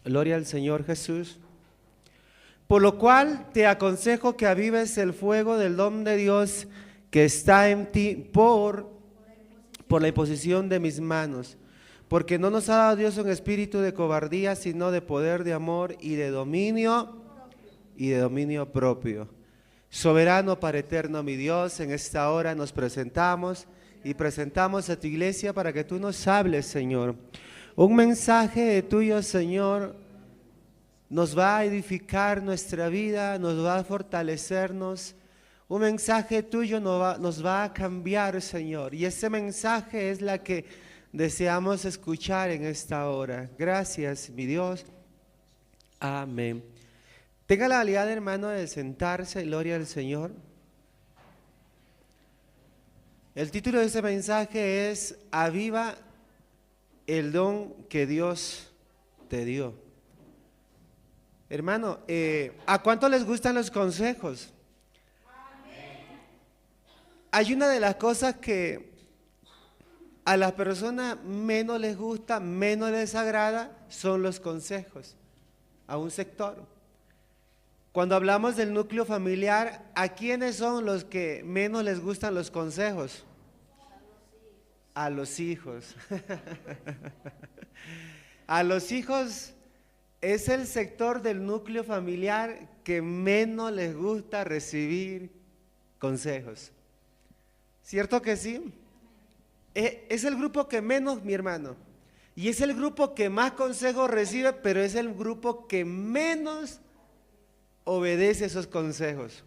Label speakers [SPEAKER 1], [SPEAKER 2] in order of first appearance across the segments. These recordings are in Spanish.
[SPEAKER 1] Gloria al Señor Jesús. Por lo cual te aconsejo que avives el fuego del don de Dios que está en ti por la imposición de mis manos. Porque no nos ha dado Dios un espíritu de cobardía, sino de poder, de amor y de dominio propio. Soberano para eterno mi Dios, en esta hora nos presentamos y presentamos a tu iglesia para que tú nos hables, Señor. Un mensaje tuyo, Señor, nos va a edificar nuestra vida, nos va a fortalecernos. Un mensaje tuyo nos va a cambiar, Señor. Y ese mensaje es la que deseamos escuchar en esta hora. Gracias, mi Dios. Amén. Tenga la habilidad, hermano, de sentarse. Gloria al Señor. El título de este mensaje es Aviva el don que Dios te dio. Hermano, ¿a cuánto les gustan los consejos? Hay una de las cosas que a las personas menos les gusta, menos les agrada, son los consejos a un sector. Cuando hablamos del núcleo familiar, ¿a quiénes son los que menos les gustan los consejos? A los hijos. A los hijos es el sector del núcleo familiar que menos les gusta recibir consejos. ¿Cierto que sí? Es el grupo que menos, mi hermano, y es el grupo que más consejos recibe, pero es el grupo que menos obedece esos consejos.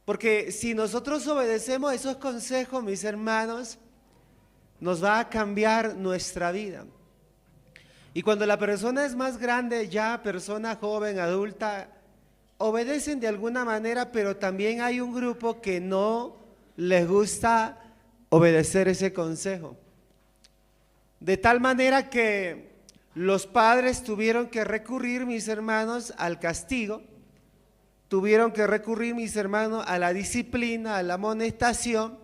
[SPEAKER 1] Porque si nosotros obedecemos esos consejos, mis hermanos, nos va a cambiar nuestra vida. Y cuando la persona es más grande, ya persona joven, adulta, obedecen de alguna manera, pero también hay un grupo que no les gusta obedecer ese consejo. De tal manera que los padres tuvieron que recurrir, mis hermanos, al castigo, tuvieron que recurrir, mis hermanos, a la disciplina, a la amonestación,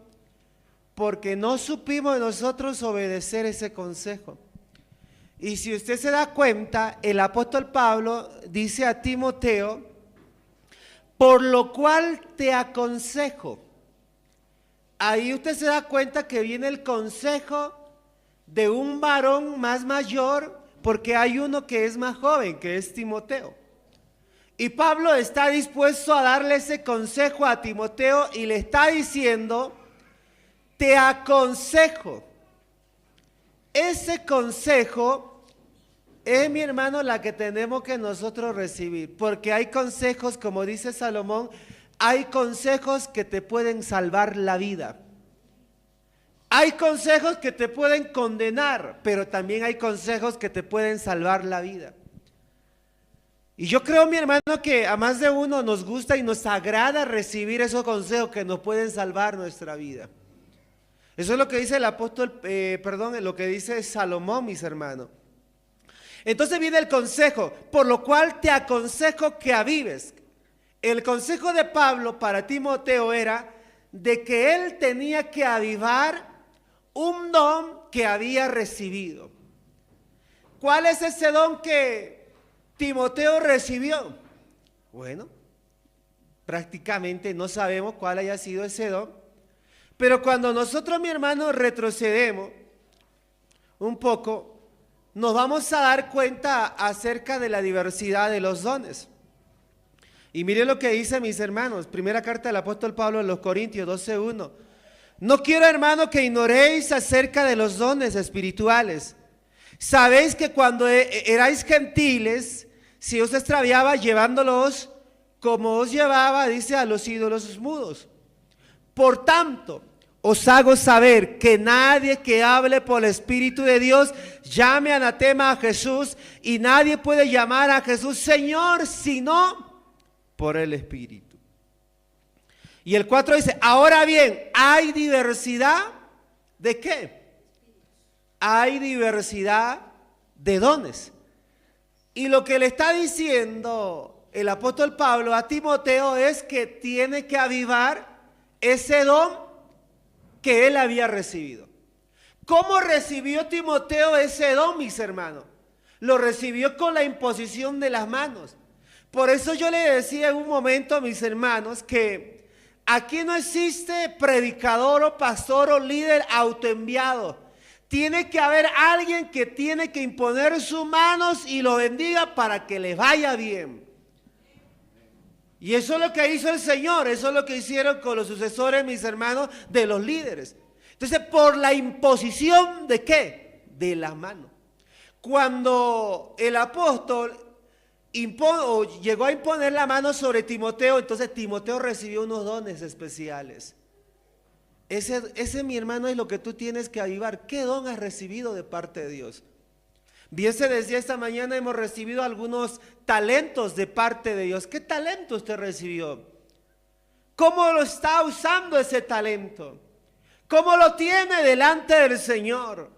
[SPEAKER 1] porque no supimos nosotros obedecer ese consejo. Y si usted se da cuenta, el apóstol Pablo dice a Timoteo, por lo cual te aconsejo. Ahí usted se da cuenta que viene el consejo de un varón más mayor, porque hay uno que es más joven, que es Timoteo. Y Pablo está dispuesto a darle ese consejo a Timoteo y le está diciendo, te aconsejo. Ese consejo es, mi hermano, la que tenemos que nosotros recibir, porque hay consejos, como dice Salomón, hay consejos que te pueden salvar la vida. Hay consejos que te pueden condenar, pero también hay consejos que te pueden salvar la vida. Y yo creo, mi hermano, que a más de uno nos gusta y nos agrada recibir esos consejos que nos pueden salvar nuestra vida. Eso es lo que dice el apóstol, lo que dice Salomón, mis hermanos. Entonces viene el consejo, por lo cual te aconsejo que avives. El consejo de Pablo para Timoteo era de que él tenía que avivar un don que había recibido. ¿Cuál es ese don que Timoteo recibió? Bueno, prácticamente no sabemos cuál haya sido ese don, pero cuando nosotros, mi hermano, retrocedemos un poco, nos vamos a dar cuenta acerca de la diversidad de los dones. Y miren lo que dice, mis hermanos, primera carta del apóstol Pablo a los Corintios 12:1. No quiero, hermano, que ignoréis acerca de los dones espirituales. Sabéis que cuando erais gentiles, si os extraviaba llevándolos como os llevaba, dice, a los ídolos mudos. Por tanto, os hago saber que nadie que hable por el Espíritu de Dios llame anatema a Jesús, y nadie puede llamar a Jesús Señor sino por el Espíritu. Y el 4 dice, ahora bien, hay diversidad ¿de qué? Hay diversidad de dones. Y lo que le está diciendo el apóstol Pablo a Timoteo es que tiene que avivar ese don que él había recibido. ¿Cómo recibió Timoteo ese don, mis hermanos? Lo recibió con la imposición de las manos. Por eso yo le decía en un momento a mis hermanos que aquí no existe predicador o pastor o líder autoenviado. Tiene que haber alguien que tiene que imponer sus manos y lo bendiga para que le vaya bien. Y eso es lo que hizo el Señor, eso es lo que hicieron con los sucesores, mis hermanos, de los líderes. Entonces, por la imposición ¿de qué? De la mano. Cuando el apóstol llegó a imponer la mano sobre Timoteo, entonces Timoteo recibió unos dones especiales. Ese, mi hermano, es lo que tú tienes que avivar. ¿Qué don has recibido de parte de Dios? Bien se decía esta mañana, hemos recibido algunos talentos de parte de Dios. ¿Qué talento usted recibió? ¿Cómo lo está usando ese talento? ¿Cómo lo tiene delante del Señor?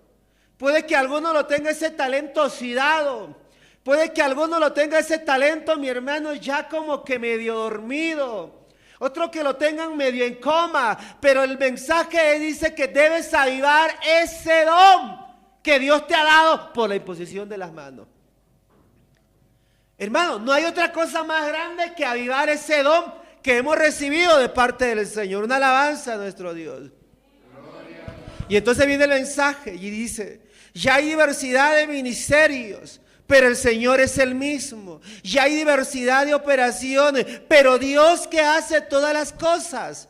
[SPEAKER 1] Puede que alguno lo tenga ese talento oxidado. Puede que alguno lo tenga ese talento, mi hermano, ya como que medio dormido. Otro que lo tengan medio en coma. Pero el mensaje dice que debes avivar ese don que Dios te ha dado por la imposición de las manos. Hermano, no hay otra cosa más grande que avivar ese don que hemos recibido de parte del Señor. Una alabanza a nuestro Dios. Y entonces viene el mensaje y dice: ya hay diversidad de ministerios, pero el Señor es el mismo. Ya hay diversidad de operaciones, pero Dios que hace todas las cosas,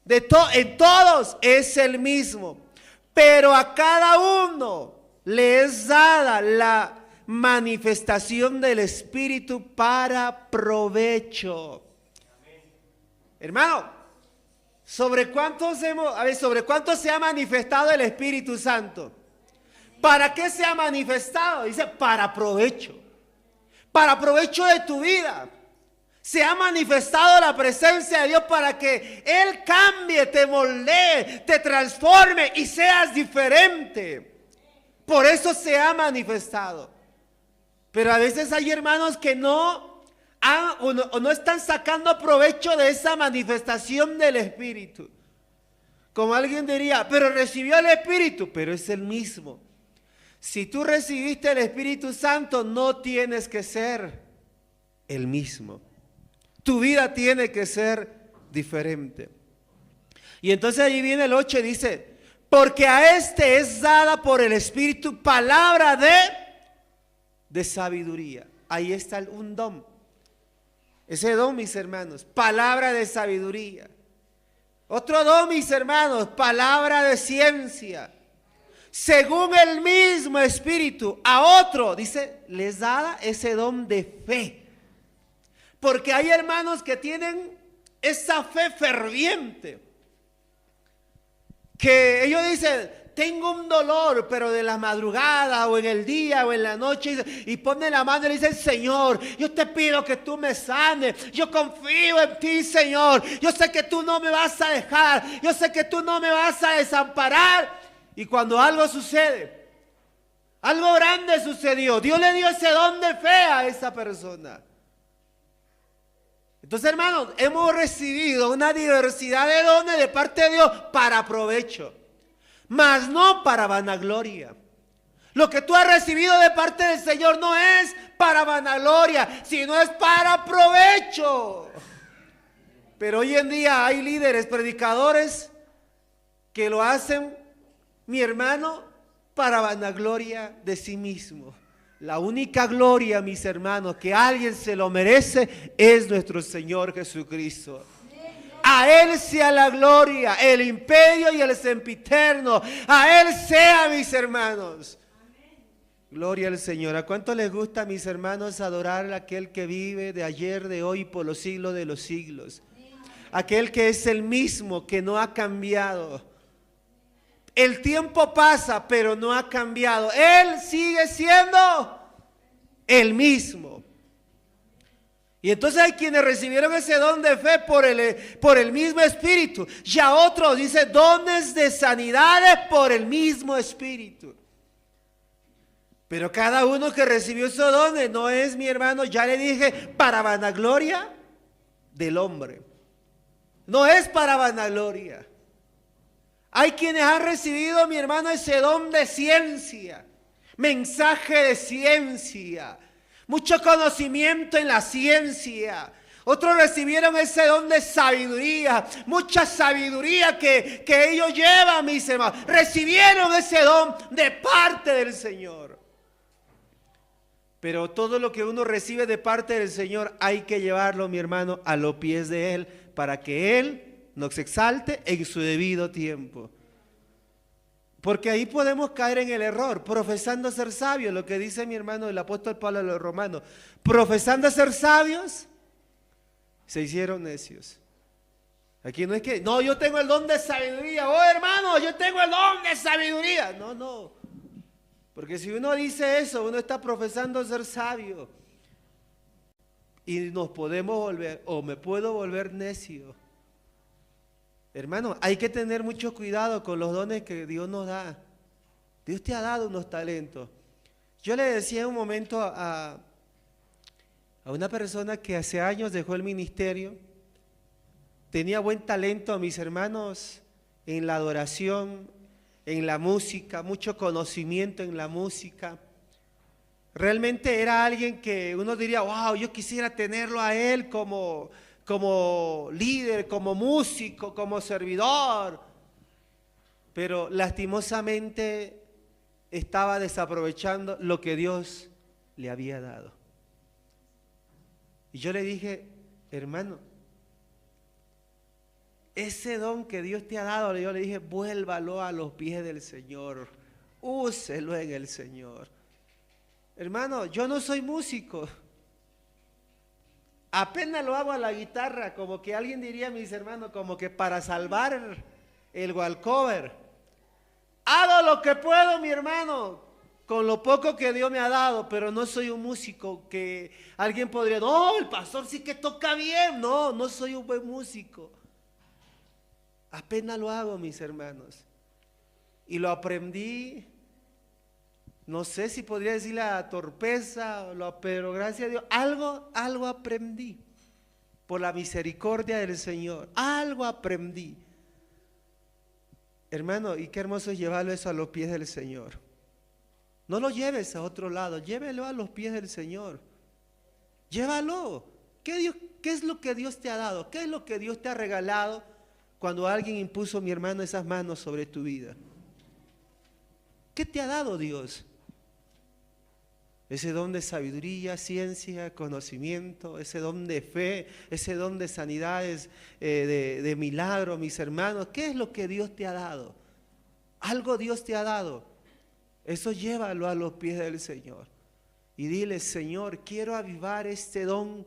[SPEAKER 1] en todos es el mismo. Pero a cada uno le es dada la manifestación del Espíritu para provecho. Hermano, ¿sobre cuánto se ha manifestado el Espíritu Santo? ¿Para qué se ha manifestado? Dice, para provecho. Para provecho de tu vida. Se ha manifestado la presencia de Dios para que Él cambie, te moldee, te transforme y seas diferente. Por eso se ha manifestado. Pero a veces hay hermanos que no están sacando provecho de esa manifestación del Espíritu. Como alguien diría, pero recibió el Espíritu, pero es el mismo. Si tú recibiste el Espíritu Santo, no tienes que ser el mismo. Tu vida tiene que ser diferente. Y entonces ahí viene el 8 y dice, porque a este es dada por el Espíritu palabra de sabiduría. Ahí está un don. Ese don, mis hermanos, palabra de sabiduría. Otro don, mis hermanos, palabra de ciencia. Según el mismo Espíritu, a otro, dice, les da ese don de fe. Porque hay hermanos que tienen esa fe ferviente. Que ellos dicen, tengo un dolor, pero de la madrugada o en el día o en la noche, y ponen la mano y le dicen, Señor, yo te pido que tú me sanes, yo confío en ti, Señor, yo sé que tú no me vas a dejar, yo sé que tú no me vas a desamparar. Y cuando algo sucede, algo grande sucedió, Dios le dio ese don de fe a esa persona. Entonces, hermanos, hemos recibido una diversidad de dones de parte de Dios para provecho, mas no para vanagloria. Lo que tú has recibido de parte del Señor no es para vanagloria, sino es para provecho. Pero hoy en día hay líderes, predicadores, que lo hacen, mi hermano, para vanagloria de sí mismo. La única gloria, mis hermanos, que alguien se lo merece es nuestro Señor Jesucristo. A Él sea la gloria, el imperio y el sempiterno. A Él sea, mis hermanos. Gloria al Señor. ¿A cuánto les gusta, mis hermanos, adorar a aquel que vive de ayer, de hoy, por los siglos de los siglos? Aquel que es el mismo, que no ha cambiado. El tiempo pasa, pero no ha cambiado. Él sigue siendo el mismo. Y entonces hay quienes recibieron ese don de fe por el mismo Espíritu. Y a otros dice dones de sanidades por el mismo Espíritu. Pero cada uno que recibió esos dones no es, mi hermano, ya le dije, para vanagloria del hombre. No es para vanagloria. Hay quienes han recibido, mi hermano, ese don de ciencia. mensaje de ciencia, mucho conocimiento en la ciencia. Otros recibieron ese don de sabiduría, mucha sabiduría que ellos llevan, mis hermanos. Recibieron ese don de parte del Señor. Pero todo lo que uno recibe de parte del Señor hay que llevarlo, mi hermano, a los pies de Él, para que Él nos exalte en su debido tiempo. Porque ahí podemos caer en el error, profesando ser sabios, lo que dice mi hermano el apóstol Pablo a los romanos. Profesando ser sabios, se hicieron necios. Aquí no es que, no, yo tengo el don de sabiduría. Oh, hermano, yo tengo el don de sabiduría. No, no. Porque si uno dice eso, uno está profesando ser sabio. Y nos podemos volver, o me puedo volver necio. Hermano, hay que tener mucho cuidado con los dones que Dios nos da. Dios te ha dado unos talentos. Yo le decía en un momento a una persona que hace años dejó el ministerio, tenía buen talento, a mis hermanos, en la adoración, en la música, mucho conocimiento en la música. Realmente era alguien que uno diría, wow, yo quisiera tenerlo a él como líder, como músico, como servidor. Pero lastimosamente estaba desaprovechando lo que Dios le había dado. Y yo le dije, hermano, ese don que Dios te ha dado, yo le dije, vuélvalo a los pies del Señor, úselo en el Señor. Hermano, yo no soy músico, apenas lo hago a la guitarra, como que alguien diría, mis hermanos, como que para salvar el walkover. Hago lo que puedo, mi hermano, con lo poco que Dios me ha dado, pero no soy un músico que alguien podría, no, el pastor sí que toca bien. No, no soy un buen músico. Apenas lo hago, mis hermanos. Y lo aprendí, no sé si podría decir la torpeza, pero gracias a Dios, algo aprendí. Por la misericordia del Señor, algo aprendí. Hermano, y qué hermoso es llevarlo eso a los pies del Señor. No lo lleves a otro lado, llévelo a los pies del Señor. Llévalo. ¿Qué es lo que Dios te ha dado? ¿Qué es lo que Dios te ha regalado cuando alguien impuso, mi hermano, esas manos sobre tu vida? ¿Qué te ha dado Dios? Ese don de sabiduría, ciencia, conocimiento, ese don de fe, ese don de sanidades, de milagros, mis hermanos. ¿Qué es lo que Dios te ha dado? Algo Dios te ha dado. Eso llévalo a los pies del Señor. Y dile, Señor, quiero avivar este don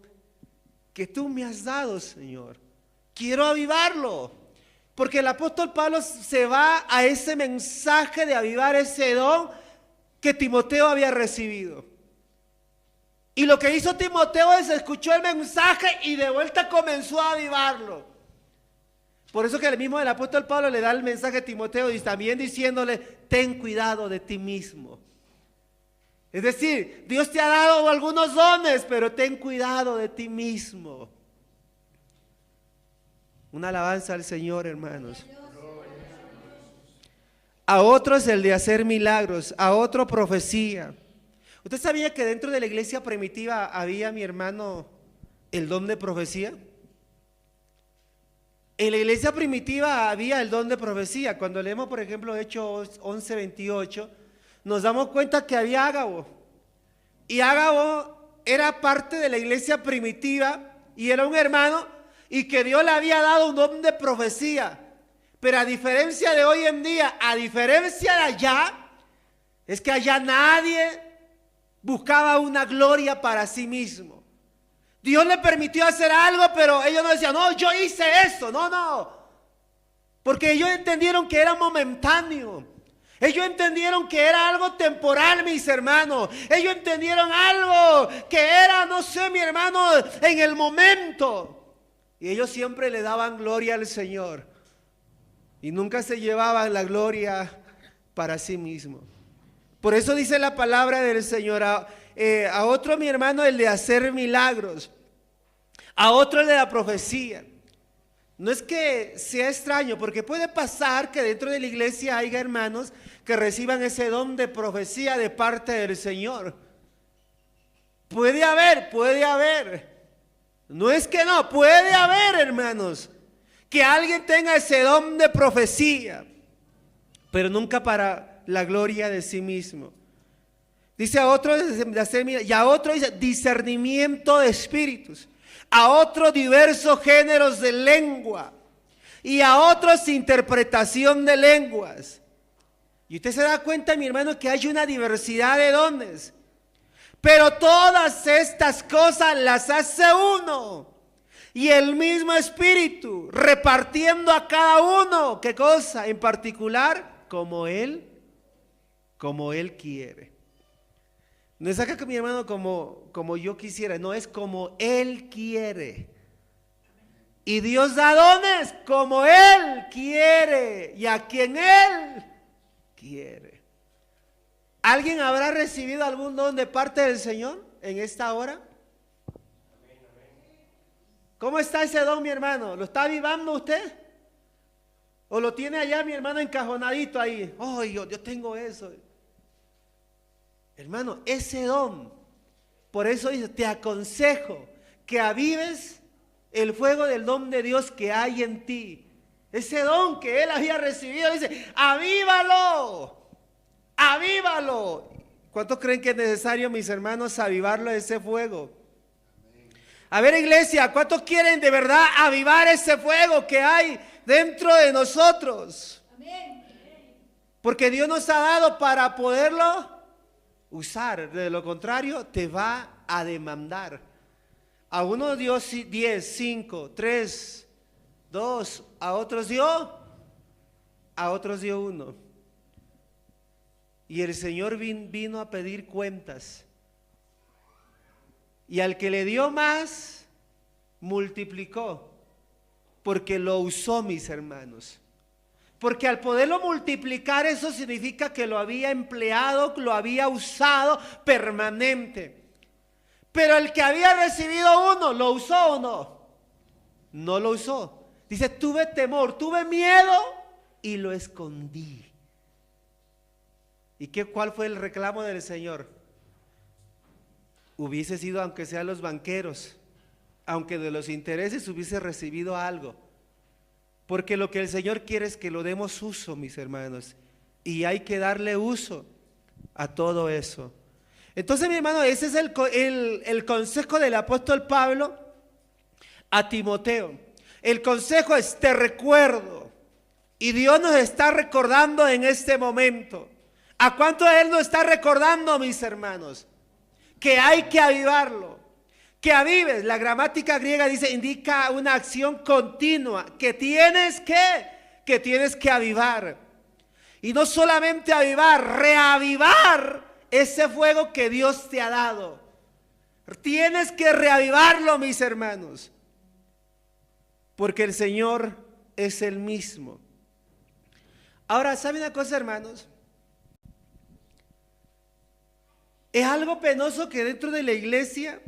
[SPEAKER 1] que tú me has dado, Señor. Quiero avivarlo. Porque el apóstol Pablo se va a ese mensaje de avivar ese don que Timoteo había recibido. Y lo que hizo Timoteo es escuchó el mensaje y de vuelta comenzó a avivarlo. Por eso que el mismo el apóstol Pablo le da el mensaje a Timoteo y también diciéndole, ten cuidado de ti mismo. Es decir, Dios te ha dado algunos dones, pero ten cuidado de ti mismo. Una alabanza al Señor, hermanos. A otros el de hacer milagros, a otro profecía. ¿Usted sabía que dentro de la iglesia primitiva había, mi hermano, el don de profecía? En la iglesia primitiva había el don de profecía. Cuando leemos, por ejemplo, Hechos 11:28, nos damos cuenta que había Ágabo. Y Ágabo era parte de la iglesia primitiva y era un hermano y que Dios le había dado un don de profecía. Pero a diferencia de hoy en día, a diferencia de allá, es que allá nadie buscaba una gloria para sí mismo. Dios le permitió hacer algo, pero ellos no decían, no, yo hice eso, no. Porque ellos entendieron que era momentáneo. Ellos entendieron que era algo temporal, mis hermanos. Ellos entendieron algo que era, no sé, mi hermano, en el momento. Y ellos siempre le daban gloria al Señor. Y nunca se llevaban la gloria para sí mismos. Por eso dice la palabra del Señor, a otro, mi hermano, el de hacer milagros, a otro el de la profecía. No es que sea extraño, porque puede pasar que dentro de la iglesia haya hermanos que reciban ese don de profecía de parte del Señor. Puede haber. No es que no, puede haber, hermanos, que alguien tenga ese don de profecía, pero nunca para la gloria de sí mismo. Dice a otro y a otro dice discernimiento de espíritus, a otros diversos géneros de lengua y a otros interpretación de lenguas. Y usted se da cuenta, mi hermano, que hay una diversidad de dones, pero todas estas cosas las hace uno y el mismo Espíritu, repartiendo a cada uno, ¿qué cosa? En particular, como Él quiere. No es acá, mi hermano, como yo quisiera, no, es como Él quiere. Y Dios da dones como Él quiere y a quien Él quiere. ¿Alguien habrá recibido algún don de parte del Señor en esta hora? ¿Cómo está ese don, mi hermano? ¿Lo está avivando usted? ¿O lo tiene allá, mi hermano, encajonadito ahí? Oh, yo tengo eso. Hermano, ese don, por eso dice, te aconsejo que avives el fuego del don de Dios que hay en ti. Ese don que él había recibido, dice, avívalo. ¿Cuántos creen que es necesario, mis hermanos, avivarlo ese fuego? A ver, iglesia, ¿cuántos quieren de verdad avivar ese fuego que hay dentro de nosotros? Porque Dios nos ha dado para poderlo usar. De lo contrario, te va a demandar. A unos dio 10, 5, 3, 2, a otros dio 1. Y el Señor vino a pedir cuentas. Y al que le dio más, multiplicó, porque lo usó, mis hermanos. Porque al poderlo multiplicar, eso significa que lo había empleado, lo había usado permanente. Pero el que había recibido uno, ¿lo usó o no? No lo usó. Dice, tuve temor, tuve miedo y lo escondí. ¿Y cuál fue el reclamo del Señor? Hubiese sido, aunque sean los banqueros, aunque de los intereses hubiese recibido algo. Porque lo que el Señor quiere es que lo demos uso, mis hermanos. Y hay que darle uso a todo eso. Entonces, mi hermano, ese es el consejo del apóstol Pablo a Timoteo. El consejo es, te recuerdo. Y Dios nos está recordando en este momento. ¿A cuánto Él nos está recordando, mis hermanos? Que hay que avivarlo. Que avives, la gramática griega dice, indica una acción continua, que tienes que avivar. Y no solamente avivar, reavivar ese fuego que Dios te ha dado. Tienes que reavivarlo, mis hermanos, porque el Señor es el mismo. Ahora, ¿saben una cosa, hermanos? Es algo penoso que dentro de la iglesia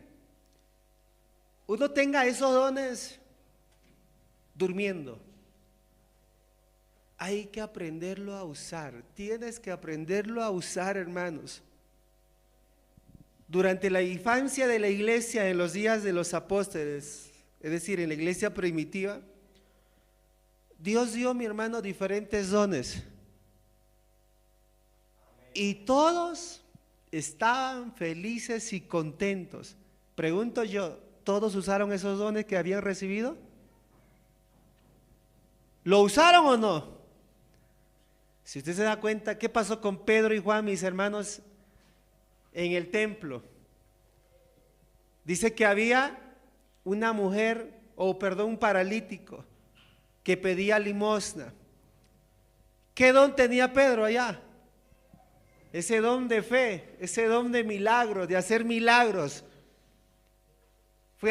[SPEAKER 1] uno tenga esos dones durmiendo. Hay que aprenderlo a usar. Tienes que aprenderlo a usar, hermanos. Durante la infancia de la iglesia, en los días de los apóstoles, es decir, en la iglesia primitiva, Dios dio, mi hermano, diferentes dones. Y todos estaban felices y contentos. Pregunto yo, ¿todos usaron esos dones que habían recibido? ¿Lo usaron o no? Si usted se da cuenta, ¿qué pasó con Pedro y Juan, mis hermanos, en el templo? Dice que había una mujer, un paralítico, que pedía limosna. ¿Qué don tenía Pedro allá? Ese don de fe, ese don de milagros, de hacer milagros.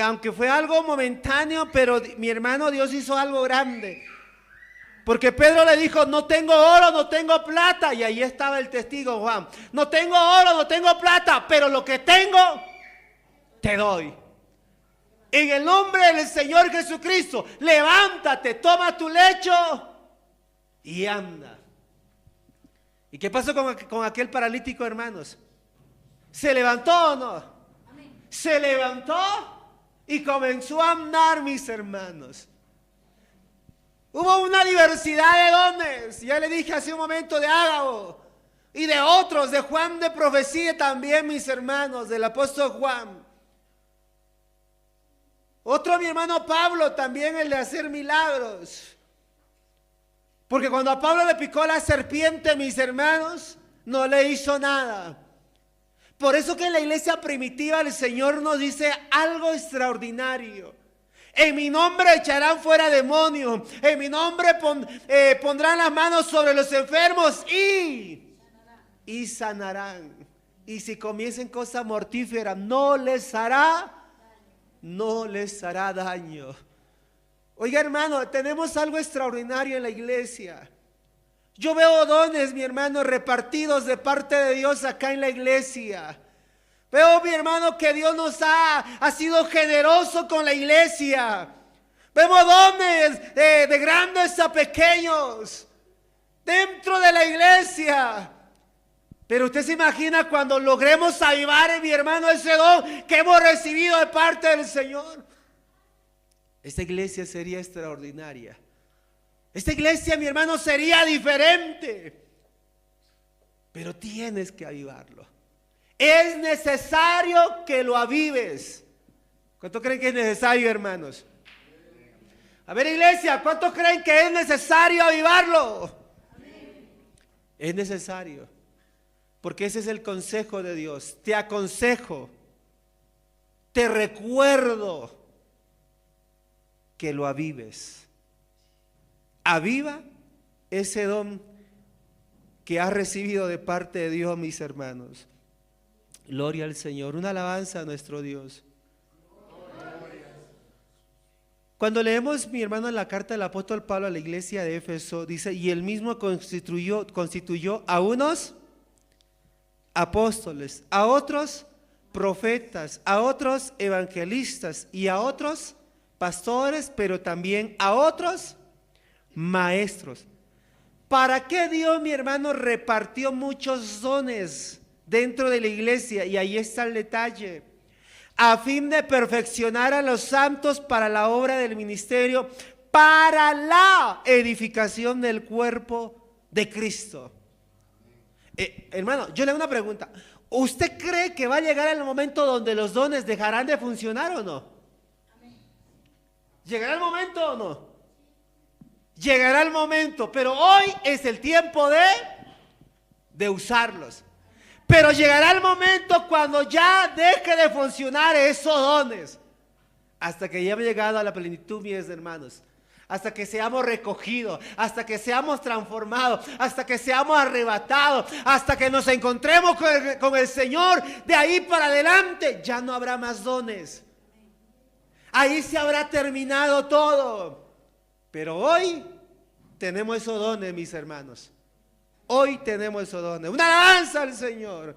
[SPEAKER 1] Aunque fue algo momentáneo, pero mi hermano, Dios hizo algo grande. Porque Pedro le dijo, no tengo oro, no tengo plata. Y ahí estaba el testigo Juan. No tengo oro, no tengo plata, pero lo que tengo, te doy. En el nombre del Señor Jesucristo, levántate, toma tu lecho y anda. ¿Y qué pasó con aquel paralítico, hermanos? ¿Se levantó o no? Amén. Se levantó y comenzó a andar, mis hermanos. Hubo una diversidad de dones. Ya le dije hace un momento de Ágabo y de otros, de Juan de profecía también, mis hermanos, del apóstol Juan. Otro, mi hermano Pablo, también el de hacer milagros. Porque cuando a Pablo le picó la serpiente, mis hermanos, no le hizo nada. Por eso que en la iglesia primitiva el Señor nos dice algo extraordinario. En mi nombre echarán fuera demonios. En mi nombre pondrán las manos sobre los enfermos y sanarán. Y si comiesen cosas mortíferas, no les hará daño. Oiga, hermano, tenemos algo extraordinario en la iglesia. Yo veo dones, mi hermano, repartidos de parte de Dios acá en la iglesia. Veo, mi hermano, que Dios ha sido generoso con la iglesia. Vemos dones de grandes a pequeños dentro de la iglesia. Pero usted se imagina cuando logremos avivar, mi hermano, ese don que hemos recibido de parte del Señor. Esta iglesia sería extraordinaria. Esta iglesia, mi hermano, sería diferente. Pero tienes que avivarlo. Es necesario que lo avives. ¿Cuánto creen que es necesario, hermanos? A ver, iglesia, ¿cuánto creen que es necesario avivarlo? Es necesario. Porque ese es el consejo de Dios. Te aconsejo, te recuerdo que lo avives. Aviva ese don que has recibido de parte de Dios, mis hermanos. Gloria al Señor. Una alabanza a nuestro Dios. Cuando leemos, mi hermano, la carta del apóstol Pablo a la iglesia de Éfeso, dice: y él mismo constituyó a unos apóstoles, a otros profetas, a otros evangelistas y a otros pastores, pero también a otros maestros. ¿Para qué Dios, mi hermano, repartió muchos dones dentro de la iglesia? Y ahí está el detalle. A fin de perfeccionar a los santos para la obra del ministerio, para la edificación del cuerpo de Cristo. Hermano, yo le hago una pregunta. ¿Usted cree que va a llegar el momento donde los dones dejarán de funcionar o no? ¿Llegará el momento o no? Llegará el momento, pero hoy es el tiempo de usarlos. Pero llegará el momento cuando ya deje de funcionar esos dones. Hasta que ya hemos llegado a la plenitud, mis hermanos. Hasta que seamos recogidos, hasta que seamos transformados, hasta que seamos arrebatados, hasta que nos encontremos con el Señor. De ahí para adelante ya no habrá más dones. Ahí se habrá terminado todo. Pero hoy tenemos esos dones, mis hermanos. Hoy tenemos esos dones. Una alabanza al Señor.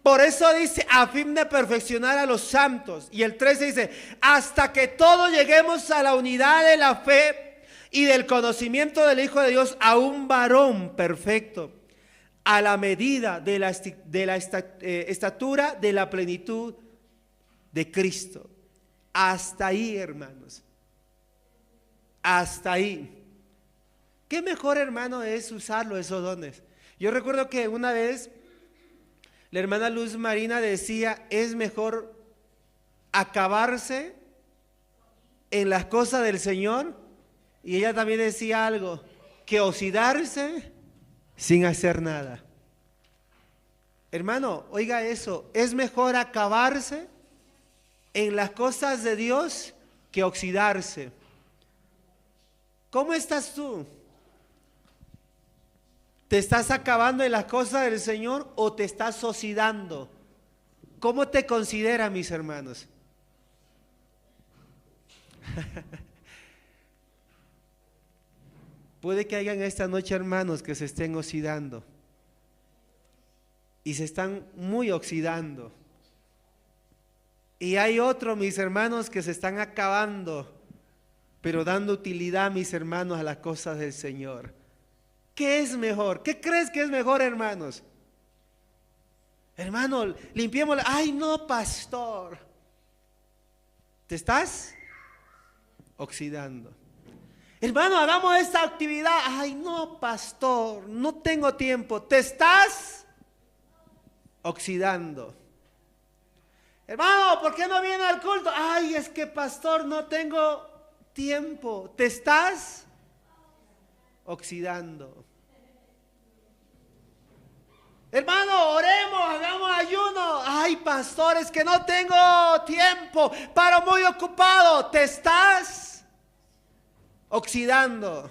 [SPEAKER 1] Por eso dice, a fin de perfeccionar a los santos. Y el 13 dice, hasta que todos lleguemos a la unidad de la fe y del conocimiento del Hijo de Dios, a un varón perfecto, a la medida de la estatura de la plenitud de Cristo. Hasta ahí, hermanos. Hasta ahí. ¿Qué mejor, hermano, es usarlo, esos dones? Yo recuerdo que una vez la hermana Luz Marina decía, es mejor acabarse en las cosas del Señor. Y ella también decía algo, que oxidarse sin hacer nada. Hermano, oiga eso, es mejor acabarse en las cosas de Dios que oxidarse. ¿Cómo estás tú? ¿Te estás acabando en las cosas del Señor o te estás oxidando? ¿Cómo te considera, mis hermanos? Puede que hayan esta noche hermanos que se estén oxidando y se están muy oxidando. Y hay otros, mis hermanos, que se están acabando, pero dando utilidad, mis hermanos, a las cosas del Señor. ¿Qué es mejor? ¿Qué crees que es mejor, hermanos? Hermano, limpiémosla. Ay, no, pastor. ¿Te estás oxidando? Hermano, hagamos esta actividad. Ay, no, pastor, no tengo tiempo. ¿Te estás oxidando? Hermano, ¿por qué no viene al culto? Ay, es que pastor, no tengo tiempo. ¿Te estás oxidando? Hermano, oremos, hagamos ayuno. Ay, pastor, es que no tengo tiempo, paro muy ocupado. ¿Te estás oxidando?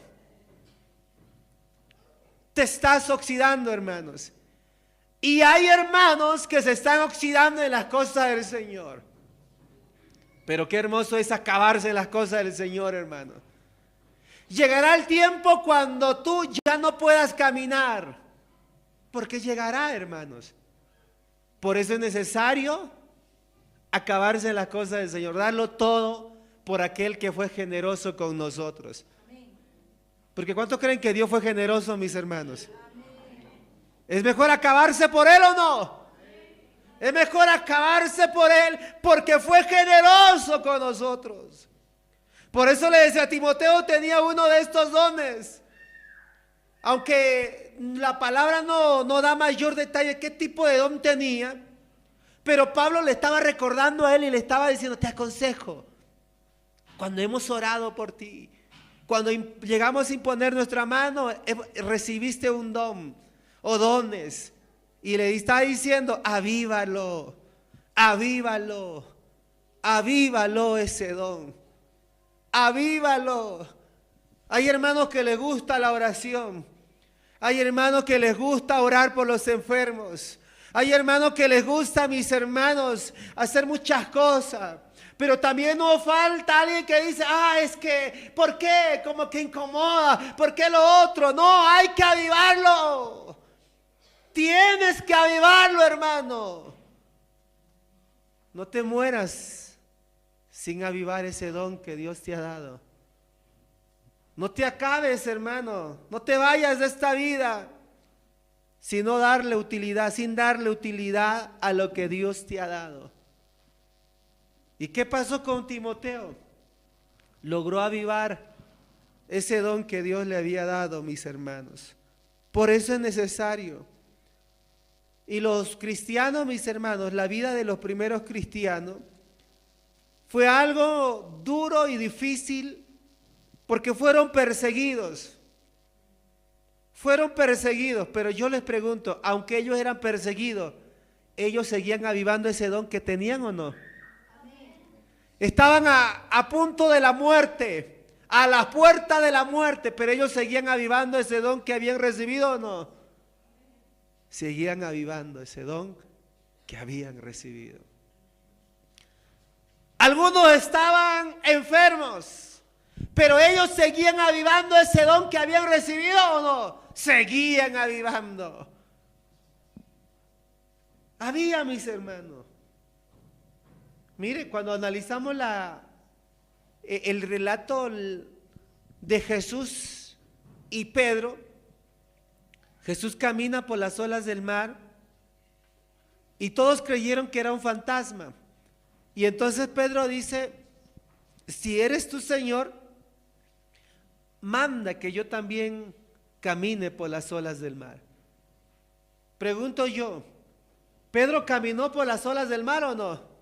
[SPEAKER 1] Te estás oxidando, hermanos. Y hay hermanos que se están oxidando en las cosas del Señor. Pero qué hermoso es acabarse en las cosas del Señor, hermano. Llegará el tiempo cuando tú ya no puedas caminar. Porque llegará, hermanos. Por eso es necesario acabarse en las cosas del Señor. Darlo todo por aquel que fue generoso con nosotros. Porque ¿cuántos creen que Dios fue generoso, mis hermanos? ¿Es mejor acabarse por Él o no? Es mejor acabarse por Él porque fue generoso con nosotros. Por eso le decía a Timoteo, tenía uno de estos dones. Aunque la palabra no da mayor detalle qué tipo de don tenía, pero Pablo le estaba recordando a él y le estaba diciendo, te aconsejo, cuando hemos orado por ti, cuando llegamos a imponer nuestra mano, recibiste un don o dones, y le estaba diciendo, avívalo, avívalo, avívalo ese don, avívalo. Hay hermanos que les gusta la oración. Hay hermanos que les gusta orar por los enfermos. Hay hermanos que les gusta, mis hermanos, hacer muchas cosas. Pero también no falta alguien que dice, es que, ¿por qué? Como que incomoda. ¿Por qué lo otro? No, hay que avivarlo. Tienes que avivarlo, hermano. No te mueras sin avivar ese don que Dios te ha dado. No te acabes, hermano. No te vayas de esta vida sin darle utilidad a lo que Dios te ha dado. ¿Y qué pasó con Timoteo? Logró avivar ese don que Dios le había dado, mis hermanos. Por eso es necesario. Y los cristianos, mis hermanos, la vida de los primeros cristianos fue algo duro y difícil. Porque fueron perseguidos, pero yo les pregunto, aunque ellos eran perseguidos, ¿ellos seguían avivando ese don que tenían o no? Estaban a punto de la muerte, a la puerta de la muerte, pero ellos seguían avivando ese don que habían recibido o no. Seguían avivando ese don que habían recibido. Algunos estaban enfermos, pero ellos seguían avivando ese don que habían recibido o no. Seguían avivando. Había, mis hermanos. Mire, cuando analizamos el relato de Jesús y Pedro, Jesús camina por las olas del mar y todos creyeron que era un fantasma. Y entonces Pedro dice, si eres tú, Señor, manda que yo también camine por las olas del mar. Pregunto yo, ¿Pedro caminó por las olas del mar o no?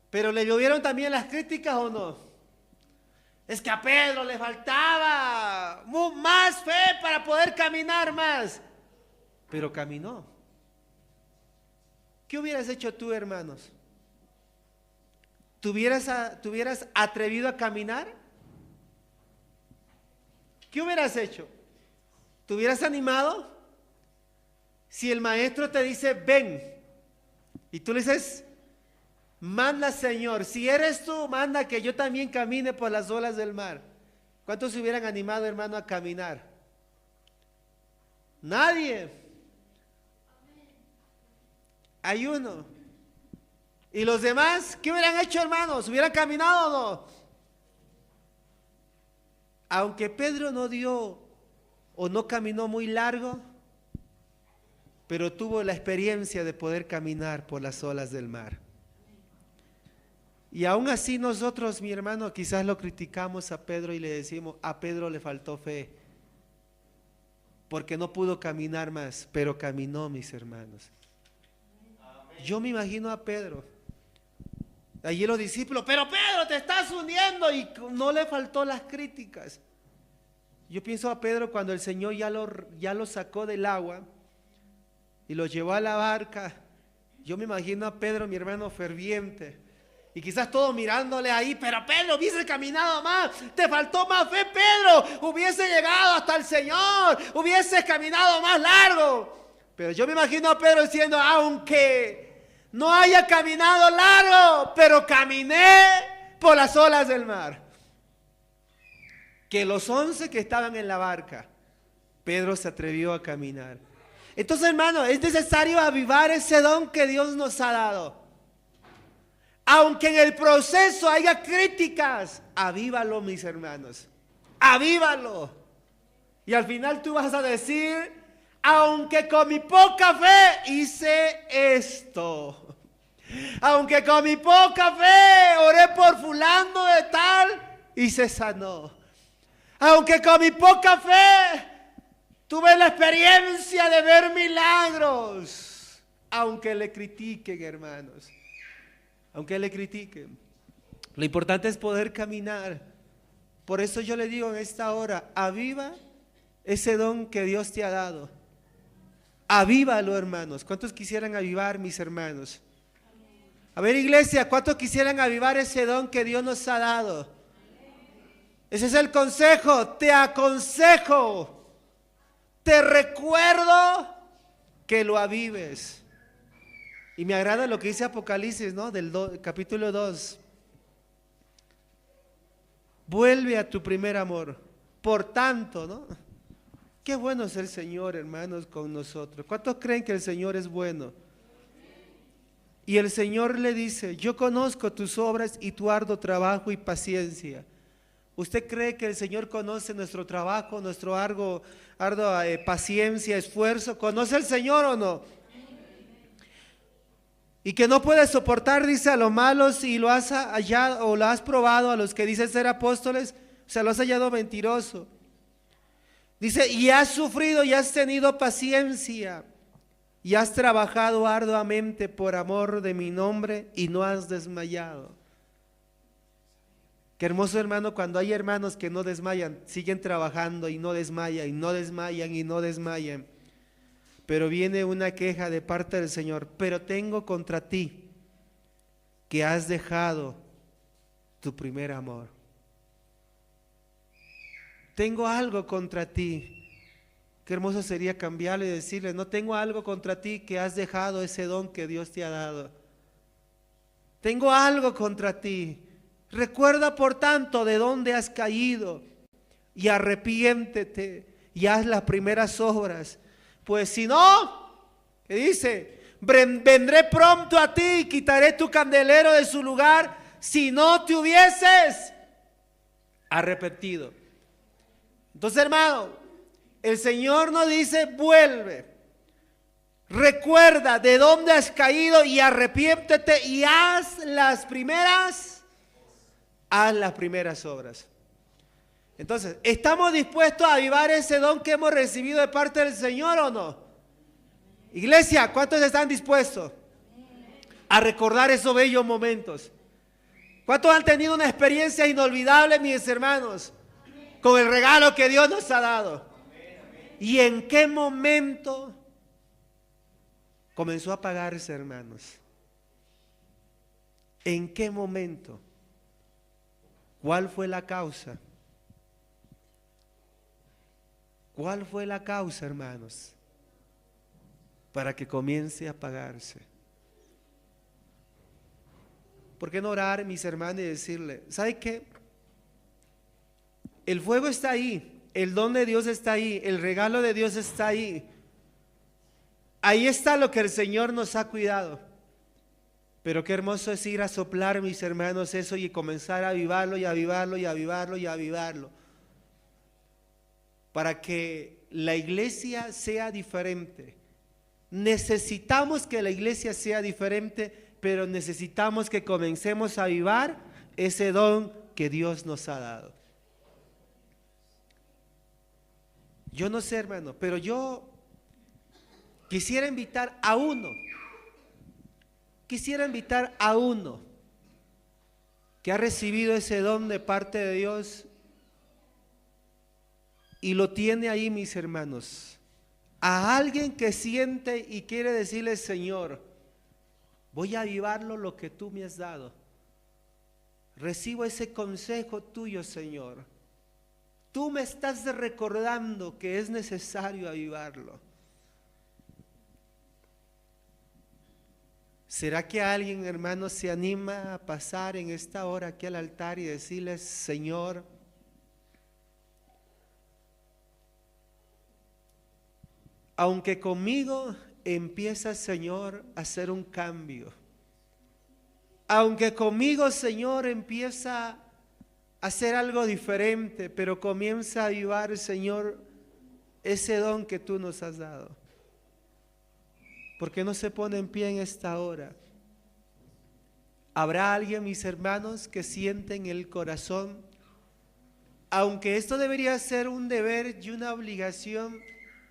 [SPEAKER 1] ¿Pero le llovieron también las críticas o no? Es que a Pedro le faltaba más fe para poder caminar más. Pero caminó. ¿Qué hubieras hecho tú, hermanos? ¿Te hubieras atrevido a caminar? ¿Qué hubieras hecho? ¿Te hubieras animado? Si el maestro te dice, ven, y tú le dices, manda, Señor, si eres tú, manda que yo también camine por las olas del mar. ¿Cuántos se hubieran animado, hermano, a caminar? Nadie. Ayuno. ¿Y los demás qué hubieran hecho, hermanos? ¿Hubieran caminado o no? Aunque Pedro no dio o no caminó muy largo, pero tuvo la experiencia de poder caminar por las olas del mar. Y aún así nosotros, mi hermano, quizás lo criticamos a Pedro y le decimos, a Pedro le faltó fe, porque no pudo caminar más, pero caminó, mis hermanos. Yo me imagino a Pedro, allí los discípulos, pero Pedro, te estás hundiendo, y no le faltó las críticas. Yo pienso a Pedro cuando el Señor ya lo sacó del agua y lo llevó a la barca. Yo me imagino a Pedro, mi hermano, ferviente, y quizás todos mirándole ahí, pero Pedro, hubiese caminado más, te faltó más fe, Pedro, hubiese llegado hasta el Señor, hubieses caminado más largo. Pero yo me imagino a Pedro diciendo, aunque no haya caminado largo, pero caminé por las olas del mar. Que los 11 que estaban en la barca, Pedro se atrevió a caminar. Entonces, hermano, es necesario avivar ese don que Dios nos ha dado. Aunque en el proceso haya críticas, avívalo, mis hermanos, avívalo. Y al final tú vas a decir, aunque con mi poca fe hice esto, aunque con mi poca fe oré por fulano de tal y se sanó, aunque con mi poca fe tuve la experiencia de ver milagros, aunque le critiquen, hermanos, aunque le critiquen, lo importante es poder caminar. Por eso yo le digo en esta hora, aviva ese don que Dios te ha dado. Avívalo, hermanos. ¿Cuántos quisieran avivar, mis hermanos? A ver, iglesia, ¿cuántos quisieran avivar ese don que Dios nos ha dado? Ese es el consejo. Te aconsejo, te recuerdo que lo avives. Y me agrada lo que dice Apocalipsis, ¿no? Capítulo 2. Vuelve a tu primer amor. Por tanto, ¿no? Qué bueno es el Señor, hermanos, con nosotros. ¿Cuántos creen que el Señor es bueno? Y el Señor le dice, yo conozco tus obras y tu arduo trabajo y paciencia. ¿Usted cree que el Señor conoce nuestro trabajo, nuestro ardua paciencia, esfuerzo? ¿Conoce el Señor o no? Y que no puedes soportar, dice, a los malos, y lo has hallado o lo has probado a los que dicen ser apóstoles, o sea, lo has hallado mentiroso. Dice, y has sufrido y has tenido paciencia y has trabajado arduamente por amor de mi nombre y no has desmayado. Qué hermoso, hermano, cuando hay hermanos que no desmayan, siguen trabajando y no desmayan, y no desmayan, y no desmayan. Pero viene una queja de parte del Señor, pero tengo contra ti que has dejado tu primer amor. Tengo algo contra ti. Qué hermoso sería cambiarle y decirle, no tengo algo contra ti, que has dejado ese don que Dios te ha dado. Tengo algo contra ti. Recuerda, por tanto, de dónde has caído y arrepiéntete y haz las primeras obras. Pues si no, ¿qué dice? Vendré pronto a ti y quitaré tu candelero de su lugar si no te hubieses arrepentido. Entonces, hermano, el Señor nos dice, vuelve, recuerda de dónde has caído y arrepiéntete y haz las primeras obras. Entonces, ¿estamos dispuestos a avivar ese don que hemos recibido de parte del Señor o no? Iglesia, ¿cuántos están dispuestos a recordar esos bellos momentos? ¿Cuántos han tenido una experiencia inolvidable, mis hermanos, con el regalo que Dios nos ha dado? ¿Y en qué momento comenzó a apagarse, hermanos? ¿En qué momento? ¿Cuál fue la causa? ¿Cuál fue la causa, hermanos, para que comience a apagarse? ¿Por qué no orar, mis hermanos, y decirle, ¿sabe qué? El fuego está ahí, el don de Dios está ahí, el regalo de Dios está ahí. Ahí está lo que el Señor nos ha cuidado. Pero qué hermoso es ir a soplar, mis hermanos, eso y comenzar a avivarlo y avivarlo y avivarlo y avivarlo. Para que la iglesia sea diferente. Necesitamos que la iglesia sea diferente, pero necesitamos que comencemos a avivar ese don que Dios nos ha dado. Yo no sé, hermano, pero yo quisiera invitar a uno. Quisiera invitar a uno que ha recibido ese don de parte de Dios y lo tiene ahí, mis hermanos. A alguien que siente y quiere decirle: Señor, voy a avivarlo lo que tú me has dado. Recibo ese consejo tuyo, Señor. Tú me estás recordando que es necesario avivarlo. ¿Será que alguien, hermano, se anima a pasar en esta hora aquí al altar y decirle: Señor, aunque conmigo empieza, Señor, a hacer un cambio, aunque conmigo, Señor, empieza a hacer algo diferente, pero comienza a avivar, Señor, ese don que tú nos has dado? ¿Por qué no se pone en pie en esta hora? ¿Habrá alguien, mis hermanos, que siente en el corazón, aunque esto debería ser un deber y una obligación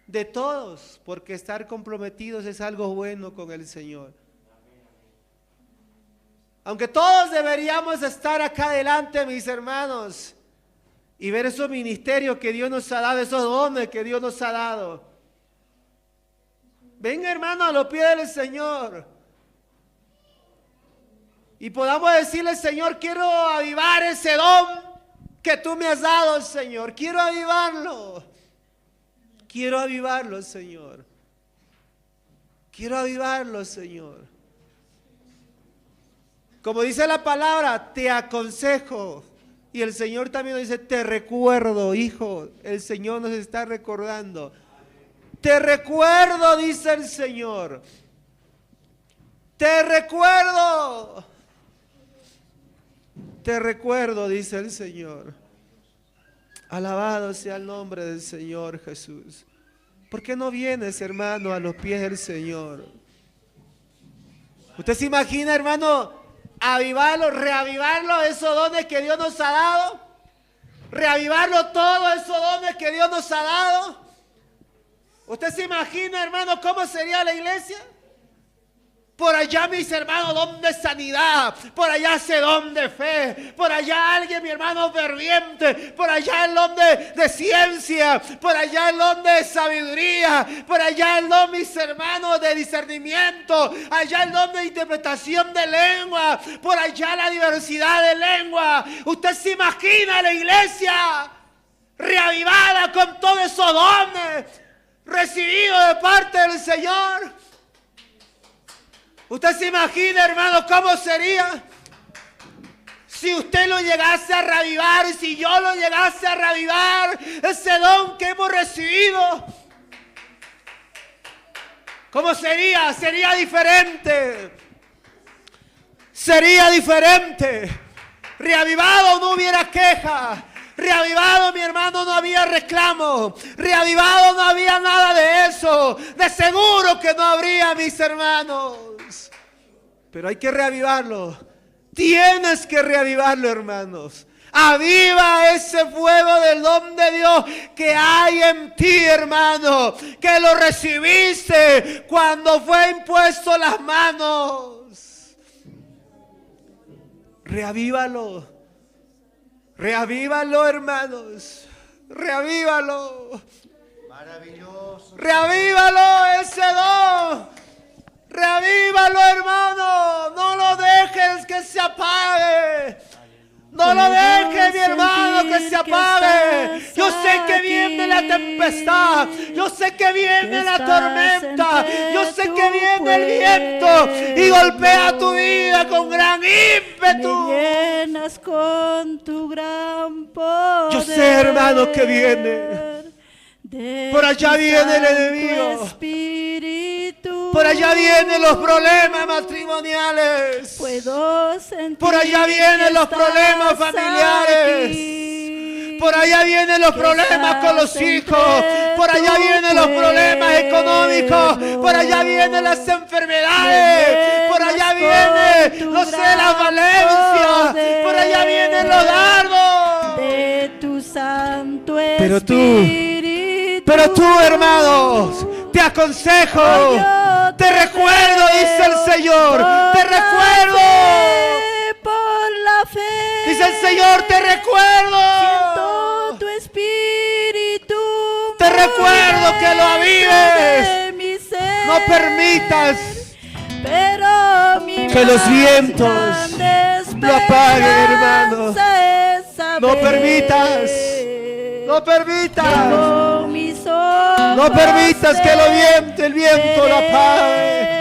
[SPEAKER 1] de todos, porque estar comprometidos es algo bueno con el Señor? Aunque todos deberíamos estar acá adelante, mis hermanos, y ver esos ministerios que Dios nos ha dado, esos dones que Dios nos ha dado. Venga, hermano, a los pies del Señor y podamos decirle: Señor, quiero avivar ese don que tú me has dado, Señor. Quiero avivarlo. Quiero avivarlo, Señor. Quiero avivarlo, Señor. Como dice la palabra, te aconsejo. Y el Señor también nos dice: te recuerdo, hijo. El Señor nos está recordando. Te recuerdo, dice el Señor. Te recuerdo. Te recuerdo, dice el Señor. Alabado sea el nombre del Señor Jesús. ¿Por qué no vienes, hermano, a los pies del Señor? ¿Usted se imagina, hermano, avivarlo, reavivarlo, esos dones que Dios nos ha dado? Reavivarlo todos esos dones que Dios nos ha dado. ¿Usted se imagina, hermano, cómo sería la iglesia? Por allá, mis hermanos, don de sanidad. Por allá ese don de fe. Por allá alguien, mi hermano, ferviente. Por allá el don de ciencia. Por allá el don de sabiduría. Por allá el don, mis hermanos, de discernimiento. Allá el don de interpretación de lengua. Por allá la diversidad de lengua. ¿Usted se imagina la iglesia reavivada con todos esos dones recibido de parte del Señor? ¿Usted se imagina, hermano, cómo sería si usted lo llegase a reavivar, si yo lo llegase a reavivar, ese don que hemos recibido? ¿Cómo sería? Sería diferente. Sería diferente. Reavivado no hubiera queja. Reavivado, mi hermano, no había reclamo. Reavivado no había nada de eso. De seguro que no habría, mis hermanos. Pero hay que reavivarlo. Tienes que reavivarlo, hermanos. Aviva ese fuego del don de Dios que hay en ti, hermano. Que lo recibiste cuando fue impuesto las manos. Reavívalo. Reavívalo, hermanos. Reavívalo.
[SPEAKER 2] Maravilloso.
[SPEAKER 1] Reavívalo ese don. Reavívalo, hermano. No lo dejes que se apague. No lo dejes, mi hermano, que se apague. Yo sé que viene la tempestad. Yo sé que viene la tormenta. Yo sé que viene el viento y golpea tu vida con gran ímpetu.
[SPEAKER 3] Me llenas con tu gran poder.
[SPEAKER 1] Yo sé, hermano, que viene. Por allá viene el enemigo.
[SPEAKER 3] Espíritu
[SPEAKER 1] Por allá vienen los problemas matrimoniales.
[SPEAKER 3] Puedo sentir
[SPEAKER 1] Por allá vienen
[SPEAKER 3] que
[SPEAKER 1] los problemas
[SPEAKER 3] estás
[SPEAKER 1] familiares.
[SPEAKER 3] aquí.
[SPEAKER 1] Por allá vienen los
[SPEAKER 3] Que
[SPEAKER 1] problemas con los
[SPEAKER 3] estás
[SPEAKER 1] hijos.
[SPEAKER 3] entre
[SPEAKER 1] Por allá
[SPEAKER 3] tu
[SPEAKER 1] vienen los problemas económicos.
[SPEAKER 3] pueblo.
[SPEAKER 1] Por allá vienen las enfermedades. Por allá vienen,
[SPEAKER 3] con
[SPEAKER 1] no
[SPEAKER 3] tu
[SPEAKER 1] sé, las
[SPEAKER 3] gran
[SPEAKER 1] valencias.
[SPEAKER 3] poder.
[SPEAKER 1] Por allá vienen los dardos.
[SPEAKER 3] De tu santo
[SPEAKER 1] Pero tú,
[SPEAKER 3] Espíritu.
[SPEAKER 1] Pero tú, hermanos, te aconsejo,
[SPEAKER 3] Yo
[SPEAKER 1] te recuerdo, dice el Señor,
[SPEAKER 3] por
[SPEAKER 1] te
[SPEAKER 3] la
[SPEAKER 1] recuerdo.
[SPEAKER 3] fe, por la fe.
[SPEAKER 1] Dice el Señor, te recuerdo.
[SPEAKER 3] Siento tu espíritu.
[SPEAKER 1] Te recuerdo que lo avives.
[SPEAKER 3] de mi ser.
[SPEAKER 1] No permitas
[SPEAKER 3] Pero mi
[SPEAKER 1] que los
[SPEAKER 3] más
[SPEAKER 1] vientos
[SPEAKER 3] grande
[SPEAKER 1] lo apaguen, hermano.
[SPEAKER 3] esperanza es saber
[SPEAKER 1] No permitas, no permitas,
[SPEAKER 3] con mis ojos
[SPEAKER 1] no permitas que el viento lo apague.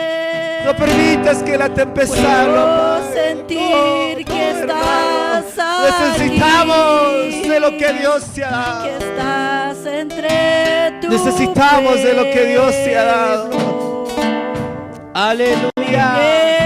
[SPEAKER 1] No permitas que la tempestad lo
[SPEAKER 3] puedo
[SPEAKER 1] apague.
[SPEAKER 3] sentir que
[SPEAKER 1] hermano,
[SPEAKER 3] estás aquí,
[SPEAKER 1] necesitamos de lo que Dios te ha dado.
[SPEAKER 3] que estás entre tu
[SPEAKER 1] Necesitamos de lo que Dios te ha dado.
[SPEAKER 3] pueblo.
[SPEAKER 1] Aleluya.